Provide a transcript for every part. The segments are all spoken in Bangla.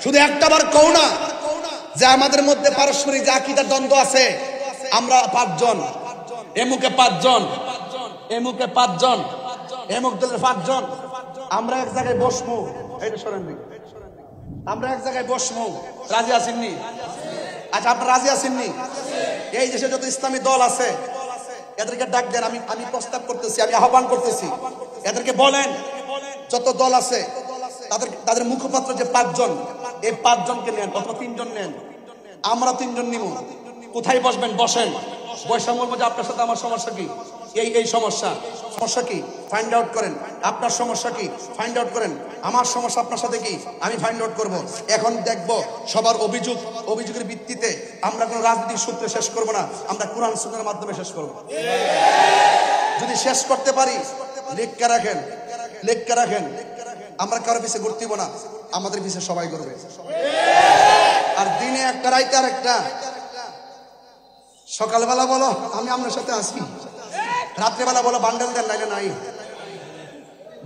শুধু একটাবার কও না যে আমাদের মধ্যে পারস্পরিক যে আকীদার দ্বন্দ্ব আছে, আমরা 5 জন, এমুকে 5 জন, এমুকে 5 জন, এমুক দলের 5 জন, আমরা এক জায়গায় বসমু। এইটা শোনেন, আমরা এক জায়গায় বসমু, রাজি আছেননি? আচ্ছা, আপনারা রাজি আছেননি? এই দেশে যত ইসলামী দল আছে এদেরকে ডাক দেন। আমি প্রস্তাব করতেছি, আমি আহ্বান করতেছি, এদেরকে বলেন যত দল আছে তাদের মুখপাত্র যে 5 জন, এই 5 জনকে নেন অথবা 3 জন নেন, আমরা 3 জন নিব। কোথায় বসবেন? বসেন, বৈশা বলবো যে আপনার সাথে আমার সমস্যা কি, এই সমস্যা কি ফাইন্ড আউট করেন, আপনার সমস্যা কি ফাইন্ড আউট করেন, আমার সমস্যা আপনার সাথে কি আমি ফাইন্ড আউট করব। এখন দেখব সবার অভিযোগের ভিত্তিতে আমরা কোনো রাজনৈতিক সূত্রে শেষ করব না, আমরা কোরআন সুন্নাহর মাধ্যমে শেষ করব। যদি শেষ করতে পারি লেখা রাখেন, আমরা কারো পিছে ঘুরতেব না, আমাদের পিছে সবাই করবে। আর দিনে একটা, রাইতে আর একটা, সকালবেলা বলো আমি আপনার সাথে আসি, রাত্রেবেলা বলো বান্ডেল দেন নাইলে নাই,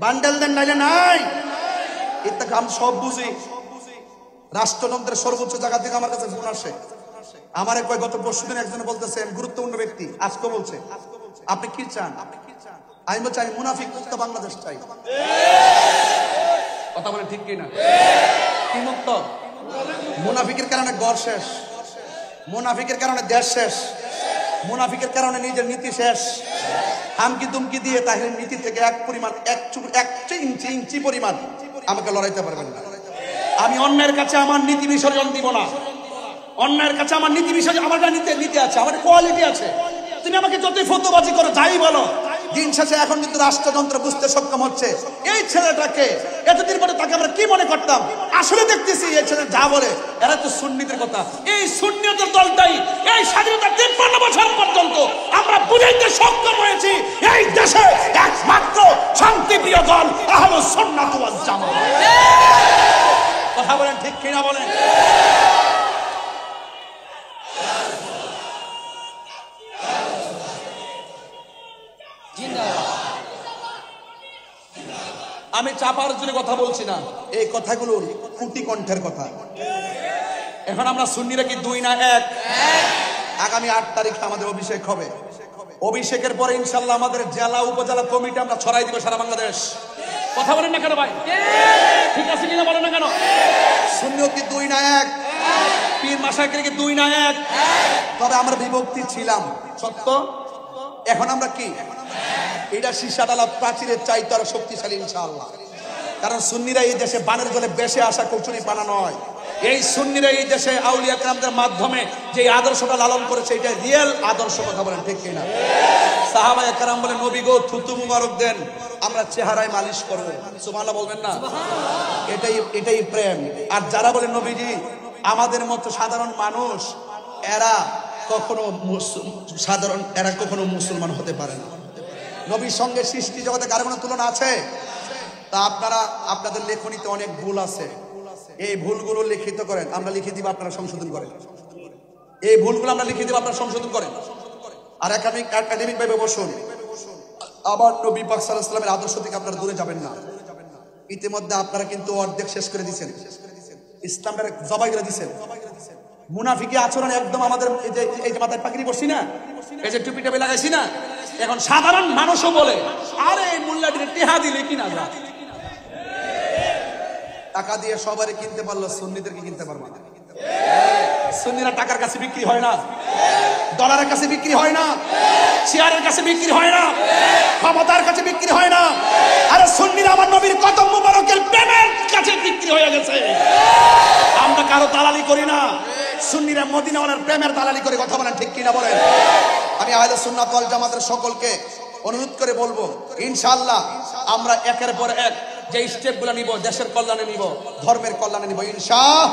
বান্ডেল দেন নাইলে নাই। এটা আমি সব বুঝি। রাষ্ট্রযন্ত্রের সর্বোচ্চ জায়গা থেকে আমার কাছে ফোন আসে, আমার কয় গত পরশুদিন একজন বলতেছে, গুরুত্বপূর্ণ ব্যক্তি, আজকে বলছে আপনি কি চান? আমি বলছি আমি মুনাফিক মুক্ত বাংলাদেশ চাই। কথা বলে ঠিক কিনা? কি মুক্ত? মুনাফিকের কারণে ঘর শেষ, মুনাফিকের কারণে দেশ শেষ, মুনাফিকের কারণে নিজের নীতি শেষ। হামকি দুমকি দিয়ে তাহিরের নীতি থেকে এক ইঞ্চি পরিমাণ আমাকে লড়াইতে পারবেন না। আমি অন্যের কাছে আমার নীতি বিসর্জন দিব না, অন্যের কাছে আমার নীতি বিসর্জন, আমার নীতি আছে, আমার কোয়ালিটি আছে। তুমি আমাকে যতই ফতোবাজি করো, যাই বলো, দিন শেষে এখন কিন্তু রাষ্ট্রযন্ত্র বুঝতে সক্ষম হচ্ছে এই ছেলেটাকে, এতদিন পরে তাকে আমরা কি মনে করতাম, আসলে দেখতেছি এই ছেলে যা বলে এরা তো সুন্নিদের কথা। এই সুন্নিয়তের দলটাই এই স্বাধীনতার 53 বছর পর্যন্ত আমরা বুঝাইতে সক্ষম হয়েছি এই দেশে একমাত্র শান্তিপ্রিয় দল আহলুস সুন্নাত ওয়াল জামাত। কথা বলেন ঠিক কিনা বলেন? আমি চাপার জন্য কথা বলছি না, এই কথাগুলোর কুটি কণ্ঠের কথা। এখন আমরা সুন্নিরা কি 2 না 1? আগামী 8 তারিখে আমাদের অভিষেক হবে। অভিষেকের পরে ইনশাল্লাহ আমাদের জেলা উপজেলা কমিটি আমরা ছড়াই দিব সারা বাংলাদেশ। কথা বলেন না কেন ভাই? ঠিক আছে কিনা বলেন না কেন? সুন্নিয়ত কি 2 না 1? পীর মাশায়েখের কি 2 না 1? তবে আমরা বিভক্তি ছিলাম, সত্য। এখন আমরা কি? এটা সীসাডালা প্রাচীরের চাইতে আরো শক্তিশালী ইনশাআল্লাহ। কারণ সুন্নিরা এই দেশে বানের জলে বেশে আসা কচুরি পানা নয়। এই সুন্নিরা এই দেশে আউলিয়া কেরামদের মাধ্যমে যে আদর্শটা লালন করেছে, এটা রিয়েল আদর্শ। কথা বলেন ঠিক কিনা? সাহাবায়ে কেরাম বলে, নবী গো থুতু মুবারক দেন, আমরা চেহারায় মালিশ করব। সুবহানাল্লাহ বলবেন না? এটাই প্রেম। আর যারা বলে নবীজি আমাদের মতো সাধারণ মানুষ, এরা কখনো মুসলমান হতে পারে না। নবীর সঙ্গে সৃষ্টি জগতে কারো কোনো তুলনা আছে? তা আপনারা আপনাদের লেখনীতে অনেক ভুল আছে, এই ভুলগুলো লিখিত করেন, আমরা লিখে দিব, আপনারা সংশোধন করেন। এই ভুলগুলো আমরা লিখে দিব, আপনারা সংশোধন করেন। আর একাডেমিক ভাবে বসুন। আবার নবী পাক সাল্লাল্লাহু আলাইহি ওয়াসাল্লামের আদর্শ থেকে আপনারা দূরে যাবেন না। ইতিমধ্যে আপনারা কিন্তু অর্ধেক শেষ করে দিয়েছেন, ইসলামের জবাই করে দিয়েছেন। মুনাফিকি আচরণ একদম আমাদের এই যে মাথায় পাগড়ি বসি না, এই যে টুপি টাপি লাগাইছি না, এখন সাধারণ মানুষও বলে আরে মোল্লাটির টেহা দিলে কিনা যায়। টাকা দিয়ে সবারই কিনতে পারলো, সুন্নিদেরকে কিনতে পারবো না। সুন্নিরা টাকার কাছে বিক্রি হয় না, ডলারের কাছে বিক্রি হয় না, চেয়ারের কাছে বিক্রি হয় না, ক্ষমতার কাছে বিক্রি হয় না। আরে সুন্নিরা আমার নবীর কদম মুবারকের প্রেমের কাছে বিক্রি হয়ে গেছে। আমরা কারো দালালি করি না, সুন্নিরা মদিনাওয়ালার প্রেমের দালালি করে। কথা বলেন ঠিক কিনা বলেন? আমি আহলে সুন্নাত ওয়াল জামাতের সকলকে অনুরোধ করে বলবো, ইনশাআল্লাহ আমরা একের পর এক যে স্টেপগুলো নিব, দেশের কল্যাণে নিব, ধর্মের কল্যাণে নিব ইনশাআল্লাহ।